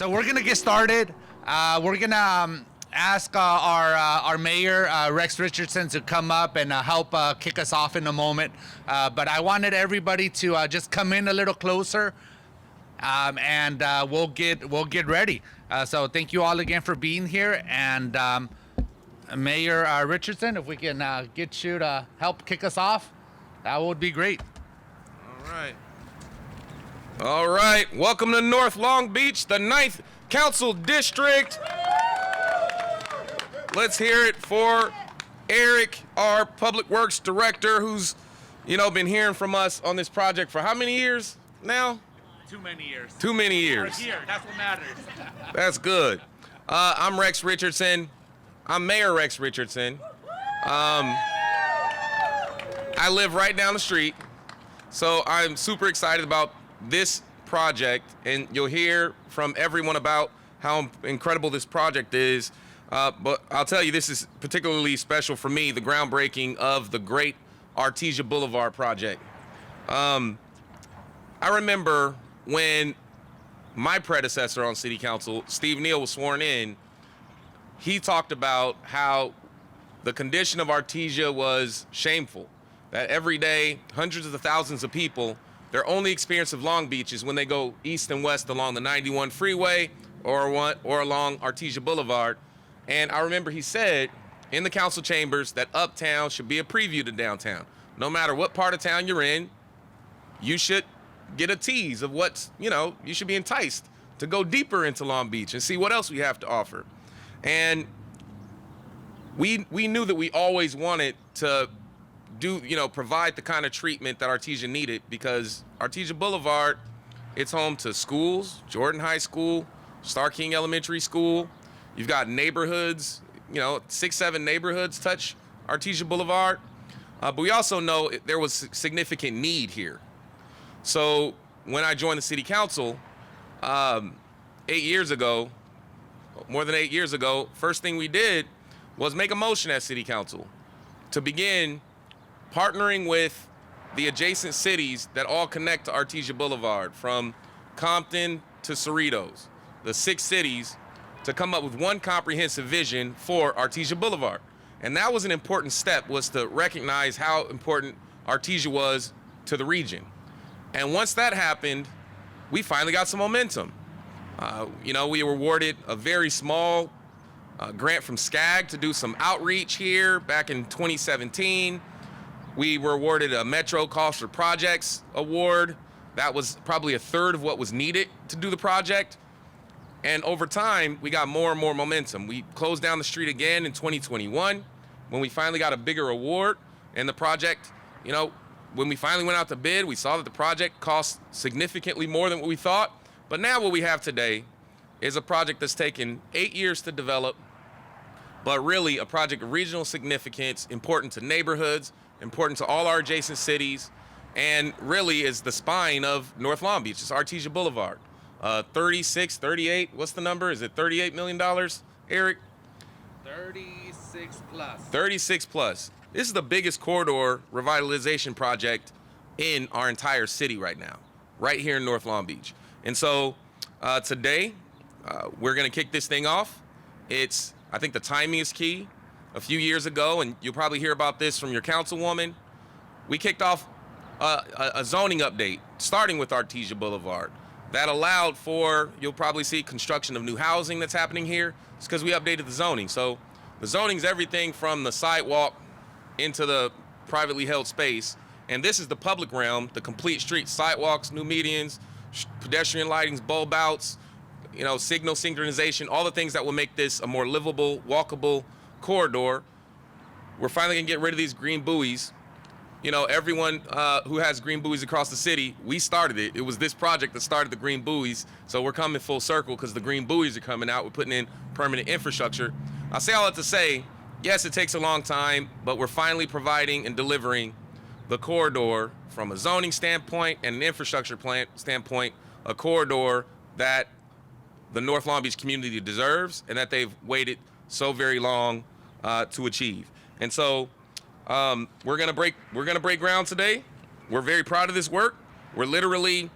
So we're gonna get started. We're gonna ask our mayor, Rex Richardson, to come up and help kick us off in a moment. But I wanted everybody to just come in a little closer, and we'll get ready. So thank you all again for being here. And Mayor Richardson, if we can get you to help kick us off, that would be great. All right. Welcome to North Long Beach, the 9th Council District. Let's hear it for Eric, our Public Works Director, who's, been hearing from us on this project for how many years now? Too many years. Too many years. We're here. That's what matters. That's good. I'm Rex Richardson. I'm Mayor Rex Richardson. I live right down the street, so I'm super excited about this project, and you'll hear from everyone about how incredible this project is. But I'll tell you, this is particularly special for me, the groundbreaking of the Great Artesia Boulevard Project. I remember when my predecessor on City Council, Steve Neal, was sworn in. He talked about how the condition of Artesia was shameful, that every day, hundreds of thousands of people, their only experience of Long Beach is when they go east and west along the 91 freeway or along Artesia Boulevard. And I remember he said in the council chambers that uptown should be a preview to downtown. No matter what part of town you're in, you should get a tease of what's, you should be enticed to go deeper into Long Beach and see what else we have to offer. And we knew that we always wanted to provide the kind of treatment that Artesia needed, because Artesia Boulevard, it's home to schools, Jordan High School, Star King Elementary School. You've got neighborhoods, 6, 7 neighborhoods touch Artesia Boulevard. But we also know there was significant need here. So when I joined the city council 8 years ago, more than 8 years ago, first thing we did was make a motion at city council to begin partnering with the adjacent cities that all connect to Artesia Boulevard, from Compton to Cerritos, the 6 cities, to come up with one comprehensive vision for Artesia Boulevard. And that was an important step, was to recognize how important Artesia was to the region. And once that happened, we finally got some momentum. We were awarded a very small grant from SCAG to do some outreach here back in 2017. We were awarded a Metro Cost for Projects award. That was probably a third of what was needed to do the project. And over time, we got more and more momentum. We closed down the street again in 2021 when we finally got a bigger award. And the project, when we finally went out to bid, we saw that the project cost significantly more than what we thought. But now what we have today is a project that's taken 8 years to develop, but really a project of regional significance, important to neighborhoods, important to all our adjacent cities, and really is the spine of North Long Beach. It's Artesia Boulevard. 36, 38, what's the number? Is it $38 million, Eric? 36 plus. 36 plus. This is the biggest corridor revitalization project in our entire city right now, right here in North Long Beach. And so today, we're gonna kick this thing off. I think the timing is key. A few years ago, and you'll probably hear about this from your councilwoman, we kicked off a zoning update, starting with Artesia Boulevard. That allowed for, you'll probably see, construction of new housing that's happening here. It's because we updated the zoning. So the zoning's everything from the sidewalk into the privately held space. And this is the public realm, the complete street, sidewalks, new medians, pedestrian lightings, bulb outs, signal synchronization, all the things that will make this a more livable, walkable corridor. We're finally gonna get rid of these green buoys. Everyone who has green buoys across the city, we started it. It was this project that started the green buoys. So we're coming full circle because the green buoys are coming out. We're putting in permanent infrastructure. I say all that to say, yes, it takes a long time, but we're finally providing and delivering the corridor from a zoning standpoint and an infrastructure standpoint, a corridor that the North Long Beach community deserves and that they've waited so very long to achieve. And so we're gonna break ground today. We're very proud of this work. We're literally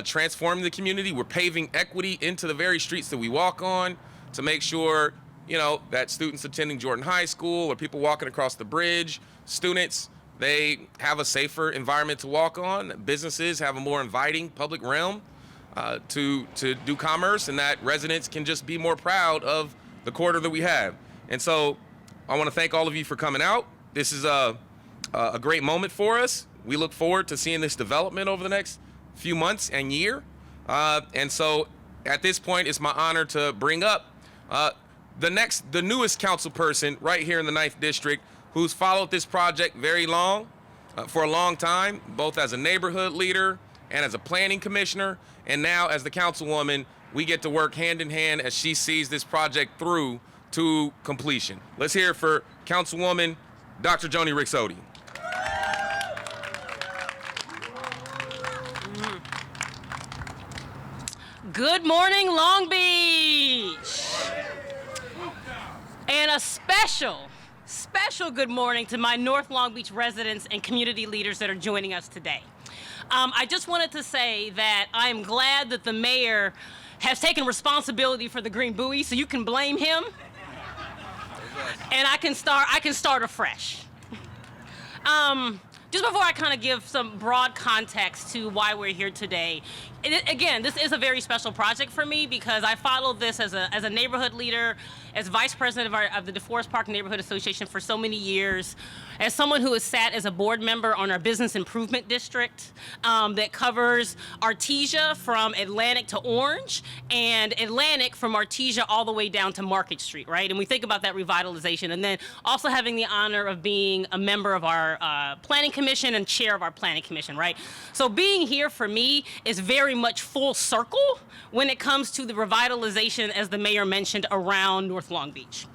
transforming the community. We're paving equity into the very streets that we walk on to make sure, that students attending Jordan High School or people walking across the bridge, students, they have a safer environment to walk on. Businesses have a more inviting public realm to do commerce, and that residents can just be more proud of the corridor that we have. And so I want to thank all of you for coming out. This is a great moment for us. We look forward to seeing this development over the next few months and year. And so at this point, it's my honor to bring up the newest council person right here in the 9th District, who's followed this project for a long time, both as a neighborhood leader and as a planning commissioner. And now as the councilwoman, we get to work hand in hand as she sees this project through to completion. Let's hear it for Councilwoman Dr. Joni Ricks-Odie. Good morning, Long Beach. And a special good morning to my North Long Beach residents and community leaders that are joining us today. I just wanted to say that I am glad that the mayor has taken responsibility for the Green Buoy, so you can blame him. And I can start afresh. Just before I kind of give some broad context to why we're here today, again, this is a very special project for me because I followed this as a neighborhood leader, as vice president of the DeForest Park Neighborhood Association for so many years, as someone who has sat as a board member on our business improvement district that covers Artesia from Atlantic to Orange and Atlantic from Artesia all the way down to Market Street, right? And we think about that revitalization, and then also having the honor of being a member of our planning commission and chair of our planning commission, right? So being here for me is very much full circle when it comes to the revitalization, as the mayor mentioned, around North Long Beach.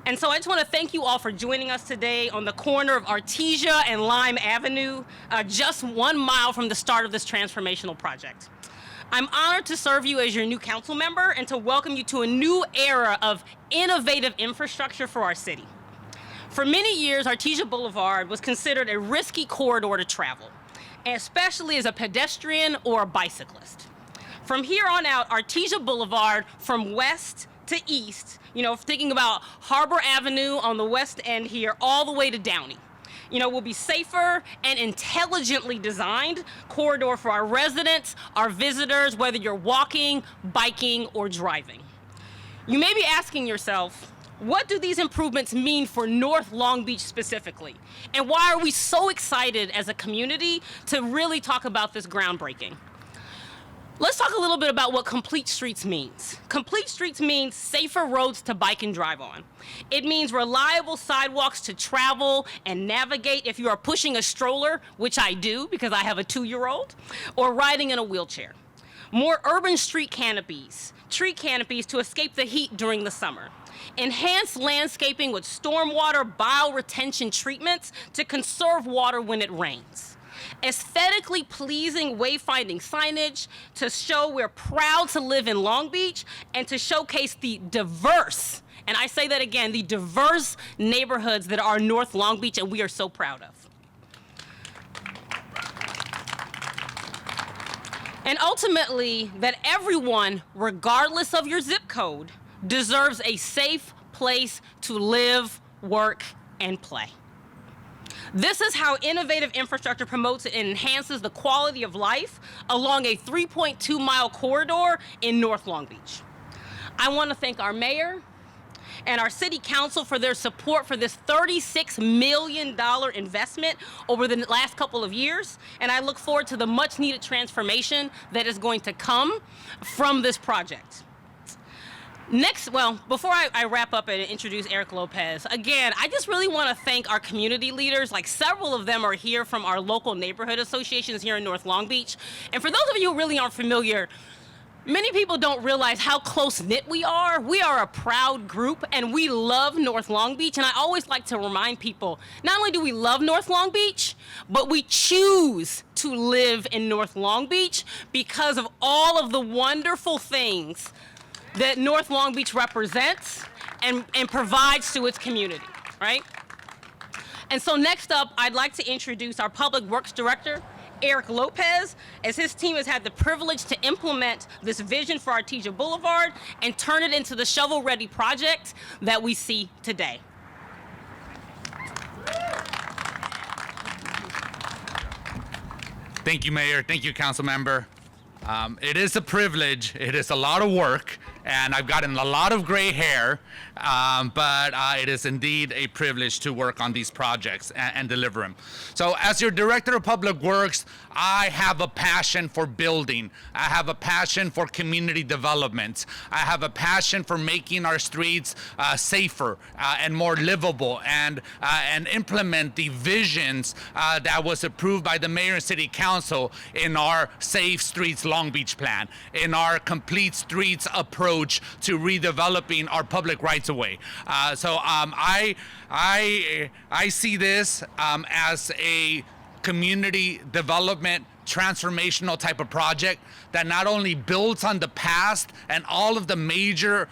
And so I just want to thank you all for joining us today on the corner of Artesia and Lime Avenue, just 1 mile from the start of this transformational project. I'm honored to serve you as your new council member and to welcome you to a new era of innovative infrastructure for our city. For many years, Artesia Boulevard was considered a risky corridor to travel, especially as a pedestrian or a bicyclist. From here on out, Artesia Boulevard from west to east, thinking about Harbor Avenue on the west end here, all the way to Downey, will be safer and intelligently designed corridor for our residents, our visitors, whether you're walking, biking, or driving. You may be asking yourself, what do these improvements mean for North Long Beach specifically? And why are we so excited as a community to really talk about this groundbreaking? Let's talk a little bit about what Complete Streets means. Complete Streets means safer roads to bike and drive on. It means reliable sidewalks to travel and navigate if you are pushing a stroller, which I do because I have a 2-year-old, or riding in a wheelchair. More urban street canopies, tree canopies to escape the heat during the summer. Enhanced landscaping with stormwater bioretention treatments to conserve water when it rains. Aesthetically pleasing wayfinding signage to show we're proud to live in Long Beach and to showcase the diverse, and I say that again, the diverse neighborhoods that are North Long Beach and we are so proud of. And ultimately, that everyone, regardless of your zip code, deserves a safe place to live, work, and play. This is how innovative infrastructure promotes and enhances the quality of life along a 3.2-mile corridor in North Long Beach. I want to thank our mayor and our city council for their support for this $36 million investment over the last couple of years, and I look forward to the much-needed transformation that is going to come from this project. Next, before I wrap up and introduce Eric Lopez, again, I just really want to thank our community leaders. Like, several of them are here from our local neighborhood associations here in North Long Beach. And for those of you who really aren't familiar, many people don't realize how close-knit we are. We are a proud group, and we love North Long Beach. And I always like to remind people, not only do we love North Long Beach, but we choose to live in North Long Beach because of all of the wonderful things that North Long Beach represents and provides to its community, right? And so next up, I'd like to introduce our Public Works Director, Eric Lopez, as his team has had the privilege to implement this vision for Artesia Boulevard and turn it into the shovel-ready project that we see today. Thank you, Mayor. Thank you, Council Member. It is a privilege. It is a lot of work, and I've gotten a lot of gray hair, but it is indeed a privilege to work on these projects and deliver them. So as your Director of Public Works, I have a passion for building. I have a passion for community development. I have a passion for making our streets safer and more livable, and implement the visions that was approved by the Mayor and City Council in our Safe Streets Long Beach plan, in our Complete Streets approach to redeveloping our public rights-of-way. So I see this as a community development transformational type of project that not only builds on the past and all of the major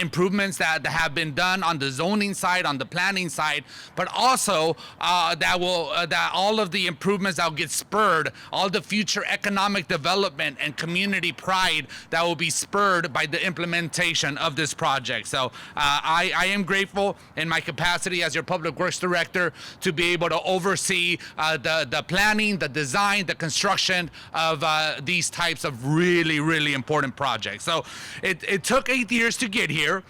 improvements that have been done on the zoning side, on the planning side, but also that all of the improvements that will get spurred, all the future economic development and community pride that will be spurred by the implementation of this project. So I am grateful in my capacity as your Public Works Director to be able to oversee the planning, the design, the construction of these types of really, really important projects. So it took 8 years to get here,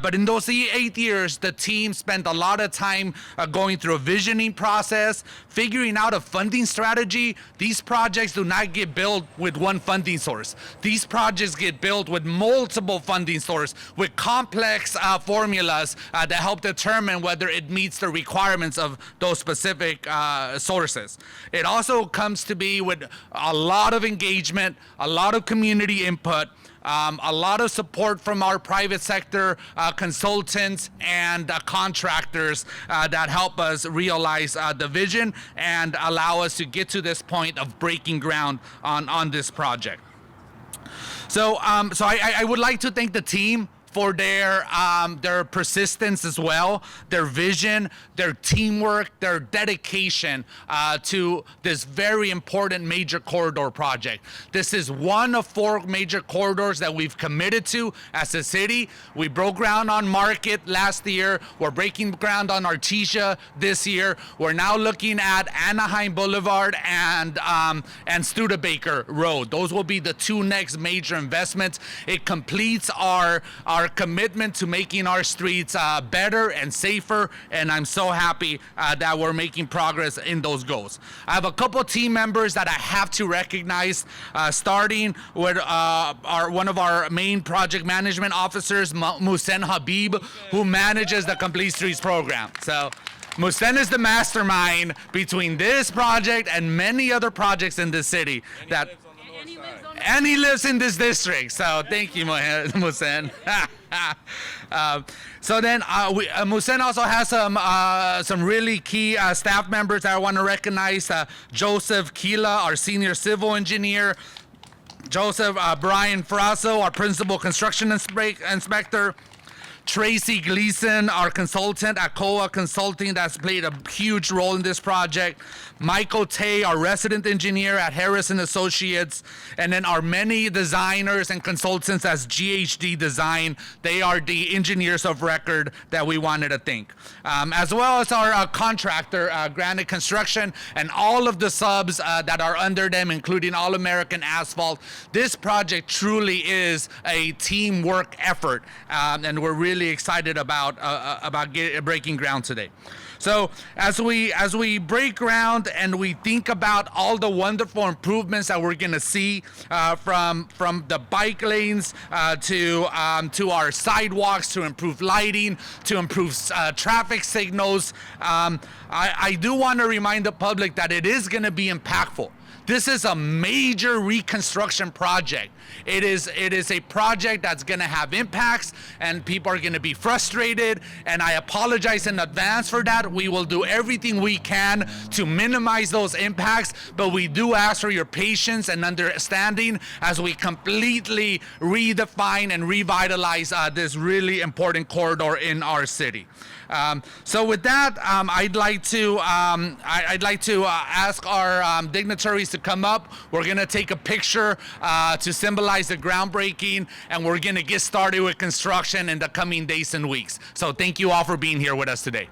but in those 8 years, the team spent a lot of time going through a visioning process, figuring out a funding strategy. These projects do not get built with one funding source. These projects get built with multiple funding sources, with complex formulas that help determine whether it meets the requirements of those specific sources. It also comes to be with a lot of engagement, a lot of community input, a lot of support from our private sector consultants and contractors that help us realize the vision and allow us to get to this point of breaking ground on this project. So I would like to thank the team for their persistence as well, their vision, their teamwork, their dedication to this very important major corridor project. This is one of 4 major corridors that we've committed to as a city. We broke ground on Market last year. We're breaking ground on Artesia this year. We're now looking at Anaheim Boulevard and Studebaker Road. Those will be the 2 next major investments. It completes our commitment to making our streets better and safer, and I'm so happy that we're making progress in those goals. I have a couple team members that I have to recognize, starting with one of our main project management officers, Musen Habib, who manages the Complete Streets program. So Musen is the mastermind between this project and many other projects in this city. And he lives in this district, so thank you, Musen. So then Musen also has some really key staff members that I want to recognize. Joseph Kila, our senior civil engineer. Joseph Brian Frasso, our principal construction inspector. Tracy Gleason, our consultant at COA Consulting, that's played a huge role in this project. Michael Tay, our resident engineer at Harrison Associates, and then our many designers and consultants as GHD Design. They are the engineers of record that we wanted to thank. As well as our contractor, Granite Construction, and all of the subs that are under them, including All American Asphalt. This project truly is a teamwork effort, and we're really excited about breaking ground today. So as we break ground and we think about all the wonderful improvements that we're going to see from the bike lanes to our sidewalks, to improve lighting, to improve traffic signals, I do want to remind the public that it is going to be impactful. This is a major reconstruction project. It is a project that's going to have impacts, and people are going to be frustrated, and I apologize in advance for that. We will do everything we can to minimize those impacts, but we do ask for your patience and understanding as we completely redefine and revitalize this really important corridor in our city. So with that, I'd like to ask our dignitaries to come up. We're gonna take a picture to symbolize the groundbreaking, and we're gonna get started with construction in the coming days and weeks. So thank you all for being here with us today.